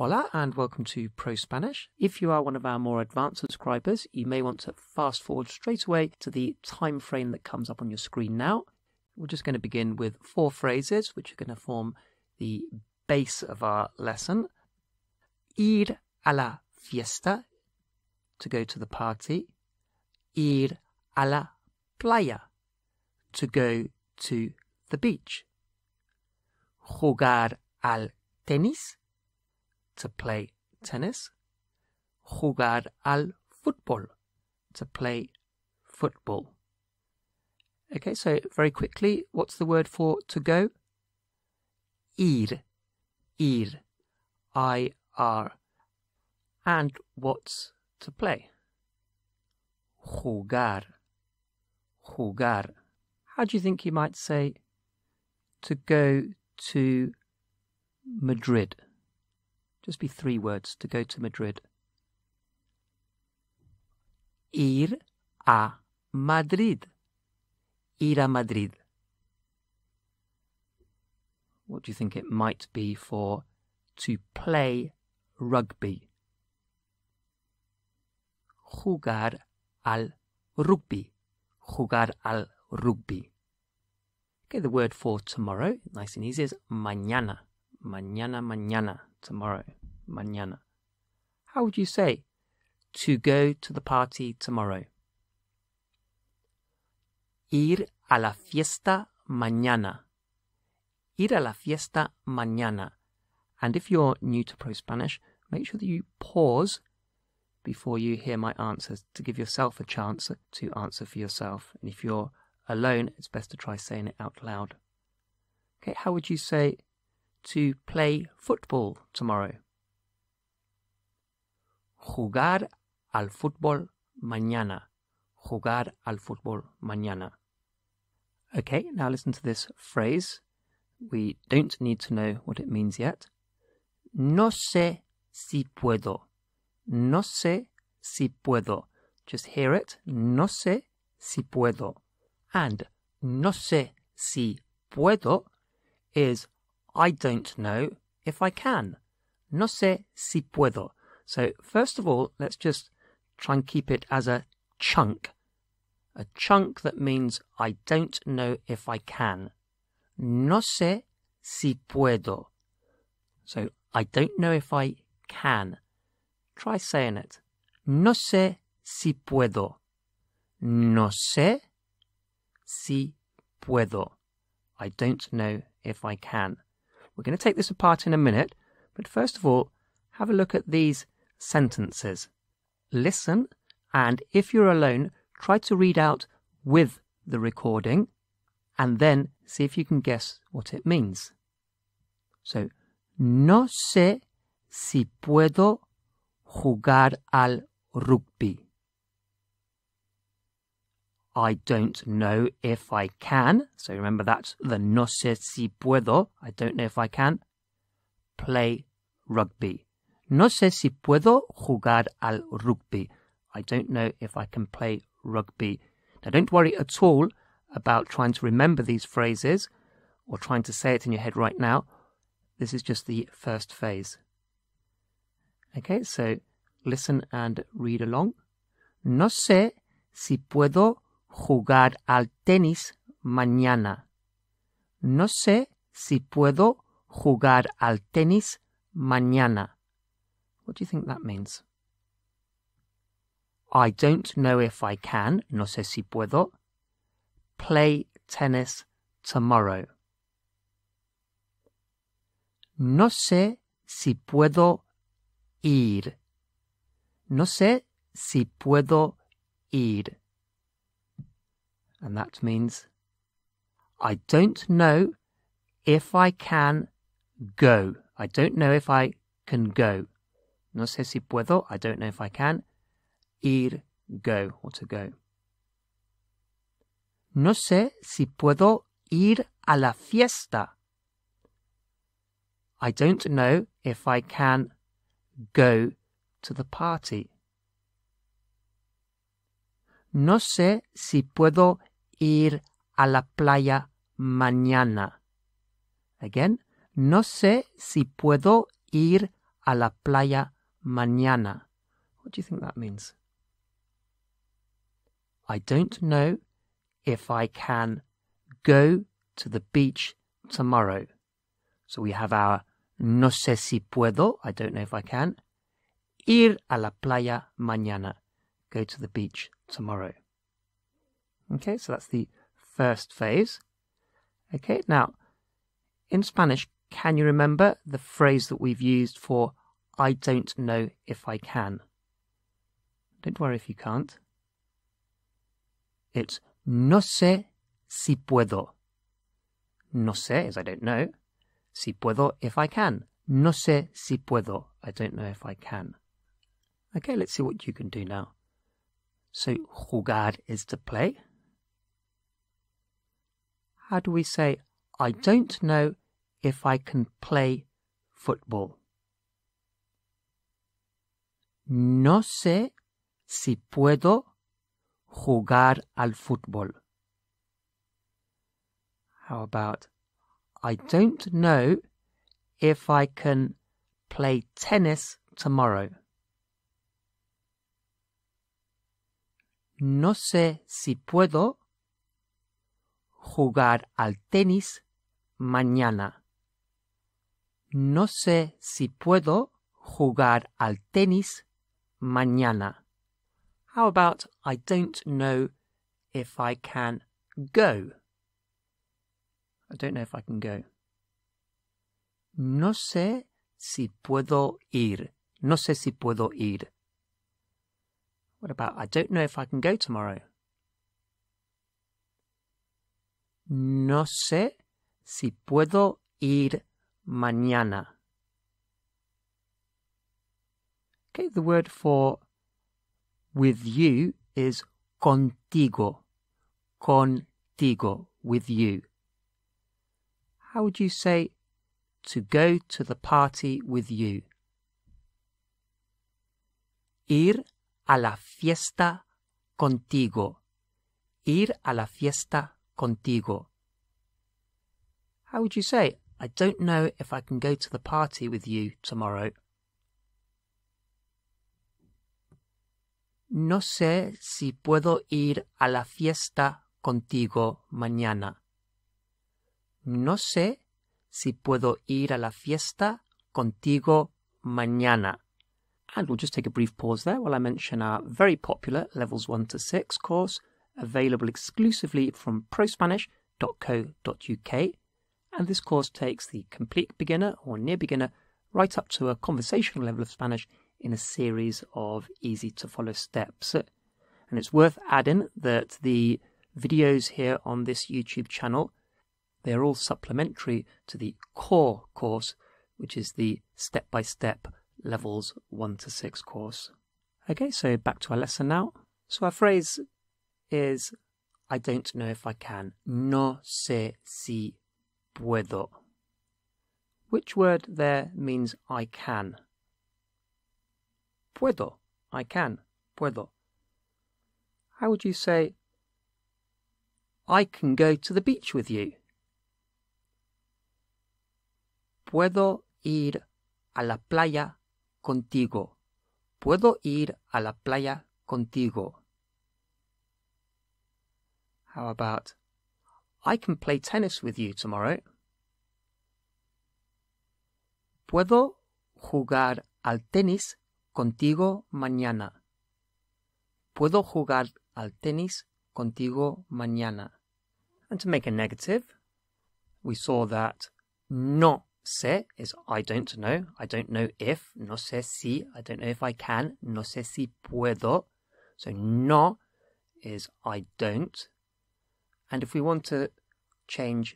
Hola and welcome to Pro Spanish. If you are one of our more advanced subscribers, you may want to fast forward straight away to the time frame that comes up on your screen now. We're just going to begin with 4 phrases which are going to form the base of our lesson. Ir a la fiesta, to go to the party. Ir a la playa, to go to the beach. Jugar al tenis, to play tennis. Jugar al fútbol, to play football. Okay, so very quickly, what's the word for to go? Ir, ir, I-R. And what's to play? Jugar, jugar. How do you think you might say to go to Madrid? Just be 3 words to go to Madrid. Ir a Madrid. Ir a Madrid. What do you think it might be for to play rugby? Jugar al rugby. Jugar al rugby. Okay, the word for tomorrow, nice and easy, is mañana. Mañana, mañana. Tomorrow. Mañana. How would you say to go to the party tomorrow? Ir a la fiesta mañana. Ir a la fiesta mañana. And if you're new to Pro Spanish, make sure that you pause before you hear my answers to give yourself a chance to answer for yourself. And if you're alone, it's best to try saying it out loud. Okay, how would you say to play football tomorrow? Jugar al fútbol mañana. Jugar al fútbol mañana. Okay, now listen to this phrase. We don't need to know what it means yet. No sé si puedo. No sé si puedo. Just hear it. No sé si puedo. And no sé si puedo is I don't know if I can. No sé si puedo. So first of all, let's just try and keep it as a chunk. A chunk that means I don't know if I can. No sé si puedo. So I don't know if I can. Try saying it. No sé si puedo. No sé si puedo. I don't know if I can. We're going to take this apart in a minute, but first of all, have a look at these sentences. Listen, and if you're alone, try to read out with the recording, and then see if you can guess what it means. So, no sé si puedo jugar al rugby. I don't know if I can. So remember that's the no sé si puedo. I don't know if I can play rugby. No sé si puedo jugar al rugby. I don't know if I can play rugby. Now don't worry at all about trying to remember these phrases or trying to say it in your head right now. This is just the first phase. Okay, so listen and read along. No sé si puedo jugar al tenis mañana. No sé si puedo jugar al tenis mañana. What do you think that means? I don't know if I can, no sé si puedo, play tennis tomorrow. No sé si puedo ir. No sé si puedo ir. And that means I don't know if I can go. I don't know if I can go. No sé si puedo. I don't know if I can. Ir, go, or to go. No sé si puedo ir a la fiesta. I don't know if I can go to the party. No sé si puedo ir a la playa mañana. Again, no sé si puedo ir a la playa mañana. What do you think that means? I don't know if I can go to the beach tomorrow. So we have our no sé si puedo, I don't know if I can, ir a la playa mañana, go to the beach tomorrow. Okay, so that's the first phase. Okay, now, in Spanish, can you remember the phrase that we've used for I don't know if I can? Don't worry if you can't. It's no sé si puedo. No sé is I don't know. Si puedo if I can. No sé si puedo. I don't know if I can. Okay, let's see what you can do now. So, jugar is to play. How do we say, I don't know if I can play football? No sé si puedo jugar al fútbol. How about, I don't know if I can play tennis tomorrow. No sé si puedo jugar al tenis mañana. No sé si puedo jugar al tenis mañana. How about, I don't know if I can go? I don't know if I can go. No sé si puedo ir. No sé si puedo ir. What about, I don't know if I can go tomorrow? No sé si puedo ir mañana. Okay, the word for with you is contigo. Contigo, with you. How would you say to go to the party with you? Ir a la fiesta contigo. Ir a la fiesta contigo. How would you say, I don't know if I can go to the party with you tomorrow? No sé si puedo ir a la fiesta contigo mañana. No sé si puedo ir a la fiesta contigo mañana. And we'll just take a brief pause there while I mention our very popular Levels 1 to 6 course, available exclusively from prospanish.co.uk. And this course takes the complete beginner or near beginner right up to a conversational level of Spanish in a series of easy-to-follow steps. And it's worth adding that the videos here on this YouTube channel, they're all supplementary to the core course, which is the step-by-step Levels 1 to 6 course. Okay, so back to our lesson now. So our phrase is, I don't know if I can. No sé si puedo. Which word there means I can? Puedo. I can. Puedo. How would you say, I can go to the beach with you? Puedo ir a la playa contigo. Puedo ir a la playa contigo. How about, I can play tennis with you tomorrow? Puedo jugar al tenis contigo mañana. Puedo jugar al tenis contigo mañana. And to make a negative, we saw that no sé is I don't know. I don't know if. No sé si. I don't know if I can. No sé si puedo. So no is I don't. And if we want to change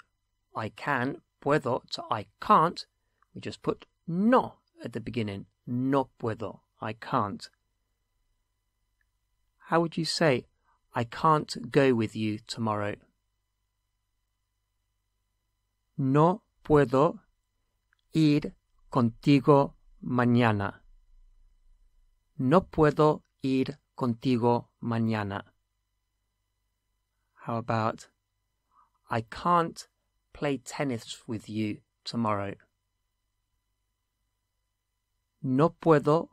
I can, puedo, to I can't, we just put no at the beginning. No puedo. I can't. How would you say, I can't go with you tomorrow? No puedo ir contigo mañana. No puedo ir contigo mañana. How about, I can't play tennis with you tomorrow? no puedo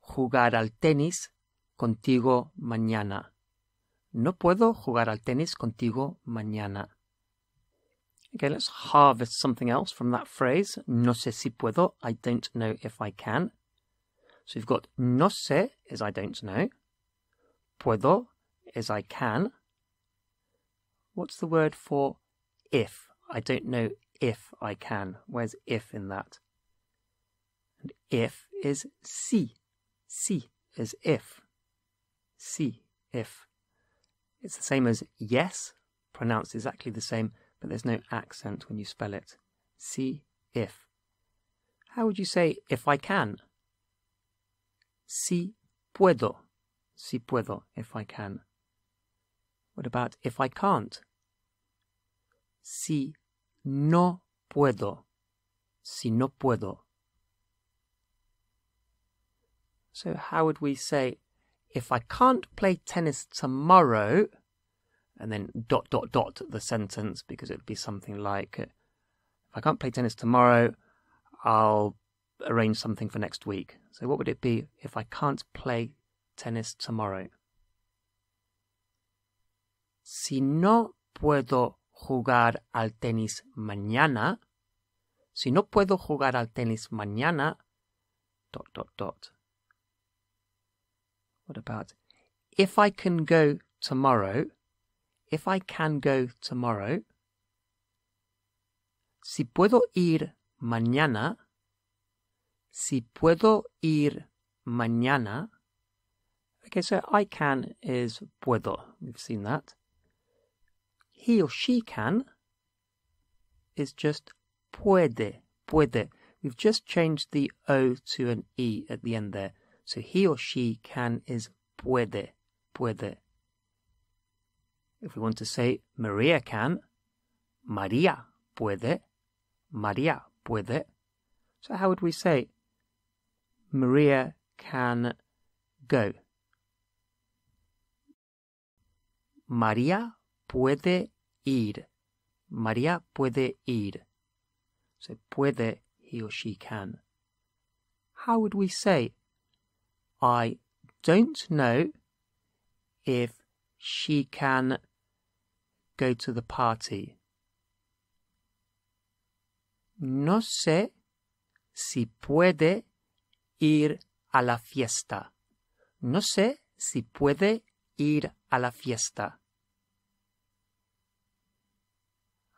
jugar al tenis contigo mañana. No puedo jugar al tenis contigo mañana. Okay, let's harvest something else from that phrase. No sé si puedo. I don't know if I can. So you've got no sé is I don't know. Puedo is I can. What's the word for if? I don't know if I can. Where's if in that? And if is si. Si is if. Si, if. It's the same as yes, pronounced exactly the same, but there's no accent when you spell it. Si, if. How would you say if I can? Si puedo. Si puedo, if I can. What about if I can't? Si no puedo. Si no puedo. So how would we say, if I can't play tennis tomorrow, and then ... the sentence, because it would be something like, if I can't play tennis tomorrow, I'll arrange something for next week. So what would it be if I can't play tennis tomorrow? Si no puedo jugar al tenis mañana, si no puedo jugar al tenis mañana, ... What about if I can go tomorrow? If I can go tomorrow. Si puedo ir mañana. Si puedo ir mañana. Okay, so I can is puedo. We've seen that. He or she can is just puede. Puede. We've just changed the O to an E at the end there. So he or she can is puede. Puede. If we want to say Maria can, María puede. María puede. So how would we say Maria can go? María puede ir. María puede ir. So puede, he or she can. How would we say I don't know if she can go to the party? No sé si puede ir a la fiesta. No sé si puede ir a la fiesta.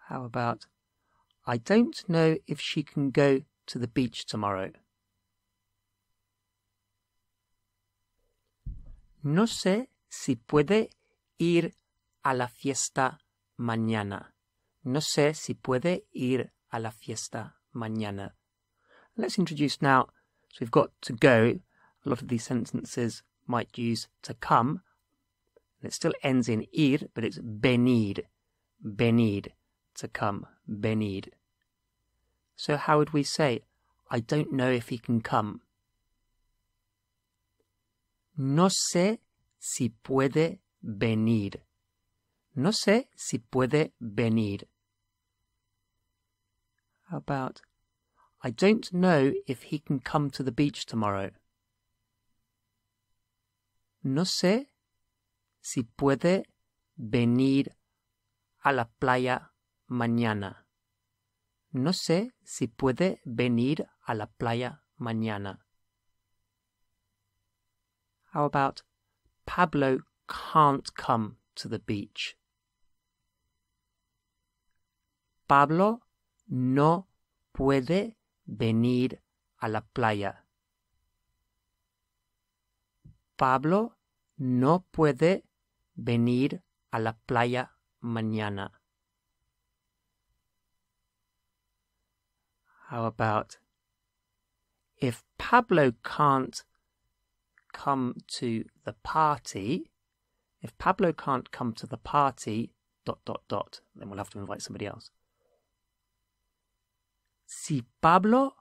How about I don't know if she can go to the beach tomorrow. No sé si puede ir a la fiesta mañana. No sé si puede ir a la fiesta mañana. Let's introduce now. So we've got to go. A lot of these sentences might use to come. It still ends in ir, but it's venir. Venir. To come. Venir. So how would we say, I don't know if he can come? No sé si puede venir. No sé si puede venir. How about, I don't know if he can come to the beach tomorrow. No sé si puede venir a la playa mañana. No sé si puede venir a la playa mañana. How about Pablo can't come to the beach? Pablo no puede venir a la playa. Pablo no puede venir a la playa mañana. How about if Pablo can't come to the party, if Pablo can't come to the party, ... then we'll have to invite somebody else. Si Pablo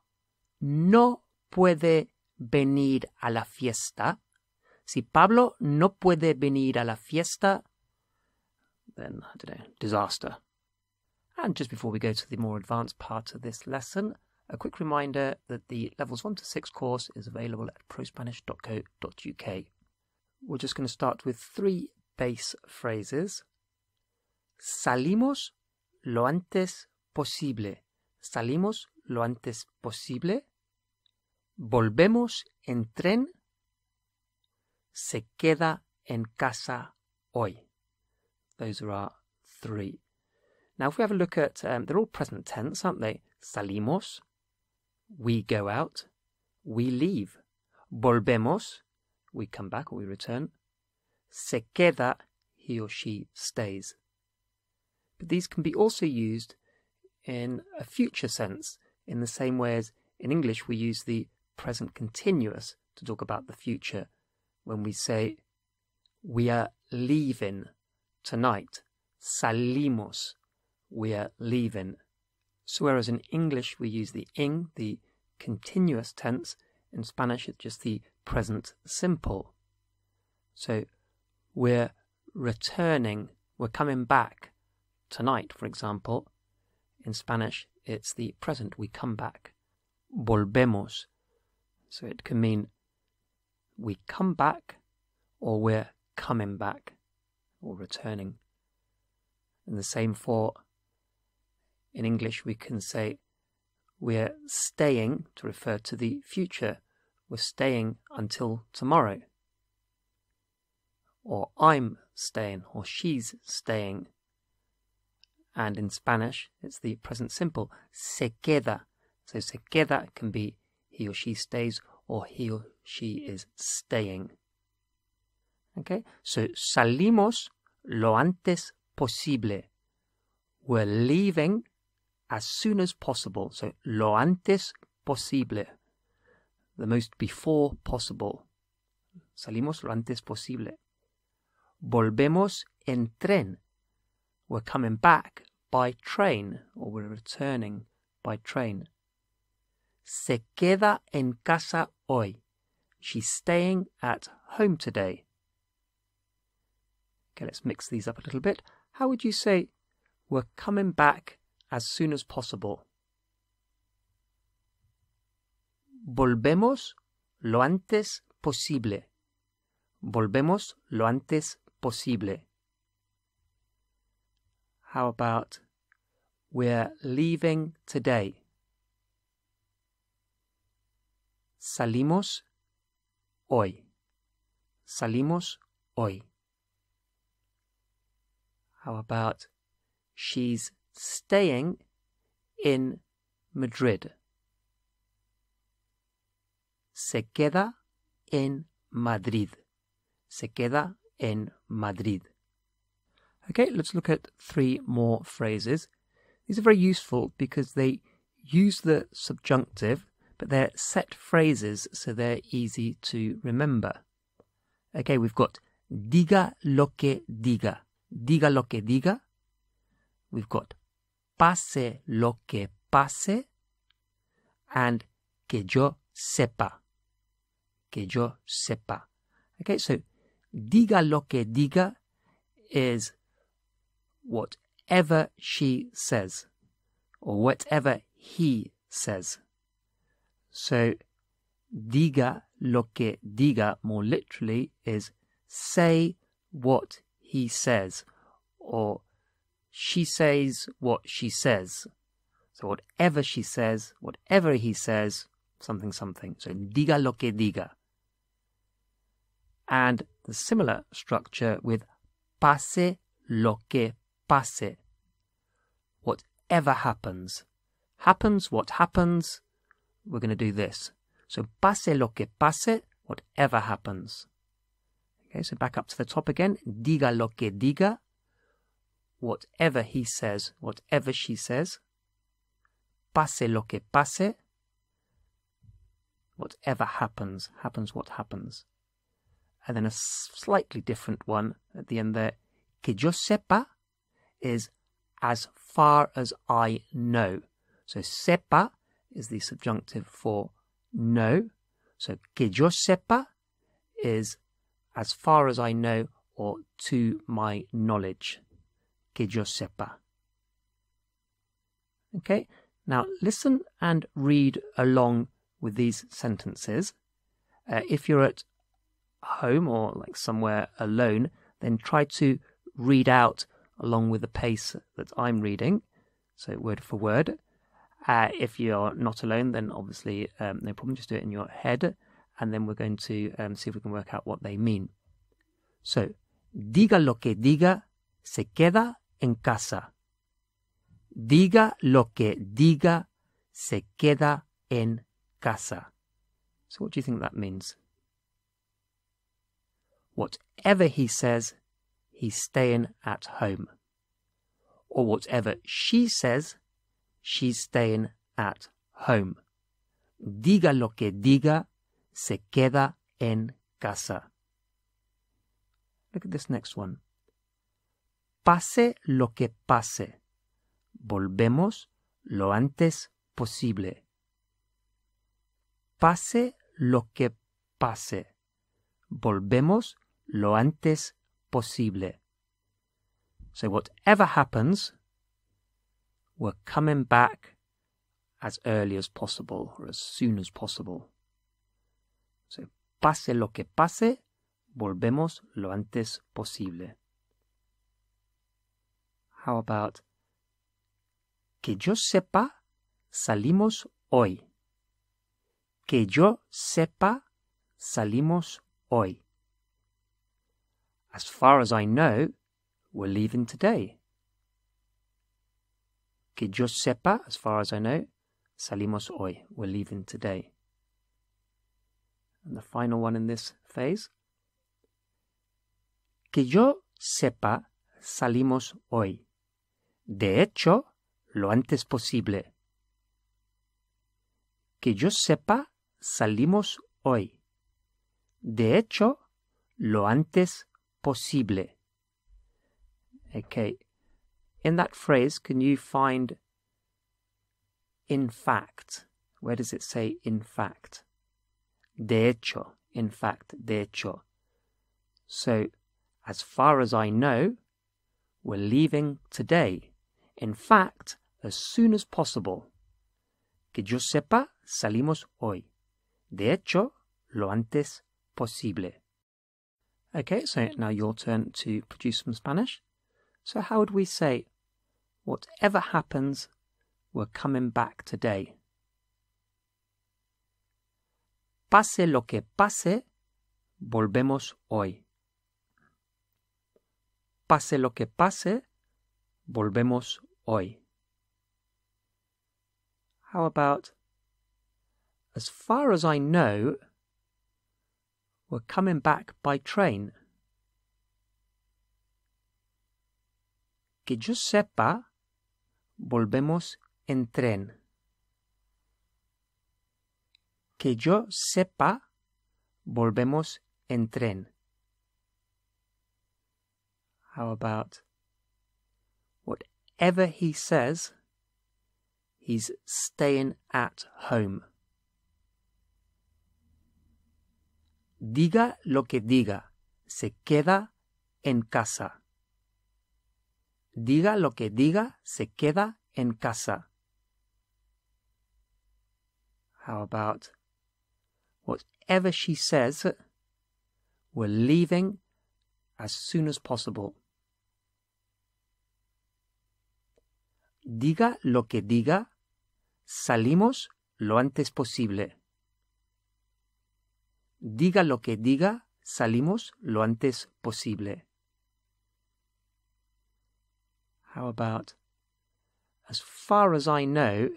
no puede venir a la fiesta, si Pablo no puede venir a la fiesta, then, I don't know, disaster. And just before we go to the more advanced part of this lesson, A quick reminder that the Levels 1 to 6 course is available at prospanish.co.uk. We're just going to start with 3 base phrases. Salimos lo antes posible. Salimos lo antes posible. Volvemos en tren. Se queda en casa hoy. Those are our 3. Now, if we have a look at, they're all present tense, aren't they? Salimos, we go out, we leave. Volvemos, we come back or we return. Se queda, he or she stays. But these can be also used in a future sense, in the same way as in English we use the present continuous to talk about the future. When we say, we are leaving tonight. Salimos, we are leaving. So whereas in English we use the ing, the continuous tense, in Spanish it's just the present simple. So we're returning, we're coming back tonight, for example. In Spanish it's the present, we come back. Volvemos. So it can mean we come back or we're coming back or returning. And the same for, in English we can say we're staying to refer to the future. We're staying until tomorrow. Or I'm staying, or she's staying. And in Spanish it's the present simple, se queda. So se queda can be he or she stays or he or she is staying. Okay, so salimos lo antes posible. We're leaving as soon as possible. So lo antes posible, the most before possible. Salimos lo antes posible. Volvemos en tren. We're coming back by train, or we're returning by train. Se queda en casa hoy. She's staying at home today. Okay, let's mix these up a little bit. How would you say we're coming back as soon as possible? Volvemos lo antes posible. Volvemos lo antes posible. How about we're leaving today? Salimos hoy. Salimos hoy. How about she's staying in Madrid? Se queda en Madrid. Se queda en Madrid. Okay, let's look at 3 more phrases. These are very useful because they use the subjunctive, but they're set phrases, so they're easy to remember. Okay, we've got diga lo que diga. Diga lo que diga. We've got pase lo que pase. And que yo sepa. Que yo sepa. Okay, so diga lo que diga is whatever she says, or whatever he says. So diga lo que diga, more literally, is say what he says, or she says what she says. So whatever she says, whatever he says, something, something. So diga lo que diga. And the similar structure with pase lo que pase. Whatever happens. Happens what happens, we're going to do this. So pase lo que pase, whatever happens. Okay, so back up to the top again. Diga lo que diga. Whatever he says, whatever she says. Pase lo que pase. Whatever happens, happens what happens. And then a slightly different one at the end there. Que yo sepa is as far as I know. So sepa is the subjunctive for know. So que yo sepa is as far as I know, or to my knowledge. Que yo sepa. Okay, Now listen and read along with these sentences. If you're at home or like somewhere alone, then try to read out along with the pace that I'm reading, so word for word. If you're not alone, then obviously no problem, just do it in your head, and then we're going to see if we can work out what they mean. So, diga lo que diga, se queda en casa. Diga lo que diga, se queda en casa. So what do you think that means? Whatever he says, he's staying at home. Or whatever she says, she's staying at home. Diga lo que diga, se queda en casa. Look at this next one. Pase lo que pase, volvemos lo antes posible. Pase lo que pase, volvemos lo antes posible. So whatever happens, we're coming back as early as possible or as soon as possible. So, pase lo que pase, volvemos lo antes posible. How about, que yo sepa, salimos hoy. Que yo sepa, salimos hoy. As far as I know, we're leaving today. Que yo sepa, as far as I know, salimos hoy. We're leaving today. And the final one in this phase. Que yo sepa, salimos hoy. De hecho, lo antes posible. Que yo sepa, salimos hoy. De hecho, lo antes posible. Okay. In that phrase, can you find in fact? Where does it say in fact? De hecho, in fact, de hecho. So, as far as I know, we're leaving today. In fact, as soon as possible. Que yo sepa, salimos hoy. De hecho, lo antes posible. Okay, so now your turn to produce some Spanish. So how would we say, whatever happens, we're coming back today? Pase lo que pase, volvemos hoy. Pase lo que pase, volvemos hoy. How about, as far as I know, we're coming back by train? Que yo sepa, volvemos en tren. Que yo sepa, volvemos en tren. How about, whatever he says, he's staying at home. Diga lo que diga, se queda en casa. Diga lo que diga, se queda en casa. How about, whatever she says, we're leaving as soon as possible. Diga lo que diga, salimos lo antes posible. Diga lo que diga, salimos lo antes posible. How about, as far as I know,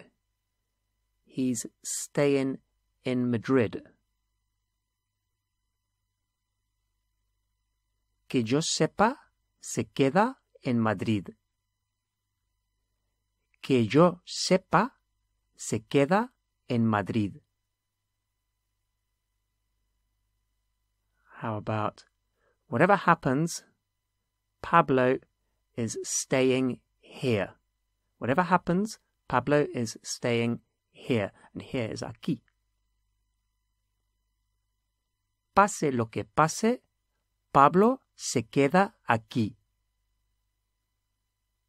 he's staying in Madrid. Que yo sepa, se queda en Madrid. Que yo sepa, se queda en Madrid. How about, whatever happens, Pablo is staying here. Whatever happens, Pablo is staying here. And here is aquí. Pase lo que pase, Pablo se queda aquí.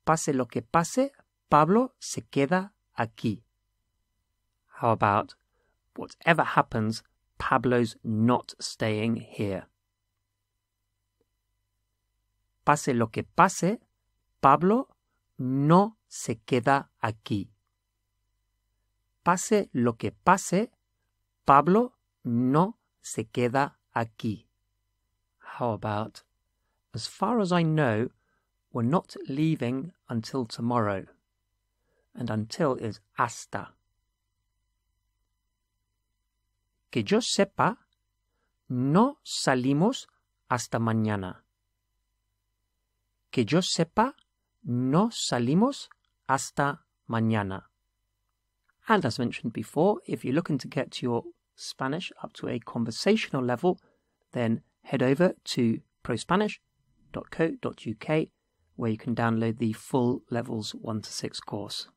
Pase lo que pase, Pablo se queda aquí. How about, whatever happens, Pablo's not staying here? Pase lo que pase, Pablo no se queda aquí. Pase lo que pase, Pablo no se queda aquí. How about, as far as I know, we're not leaving until tomorrow. And until is hasta. Que yo sepa, no salimos hasta mañana. Que yo sepa, no salimos hasta mañana. And as mentioned before, if you're looking to get your Spanish up to a conversational level, then head over to prospanish.co.uk, where you can download the full levels 1 to 6 course.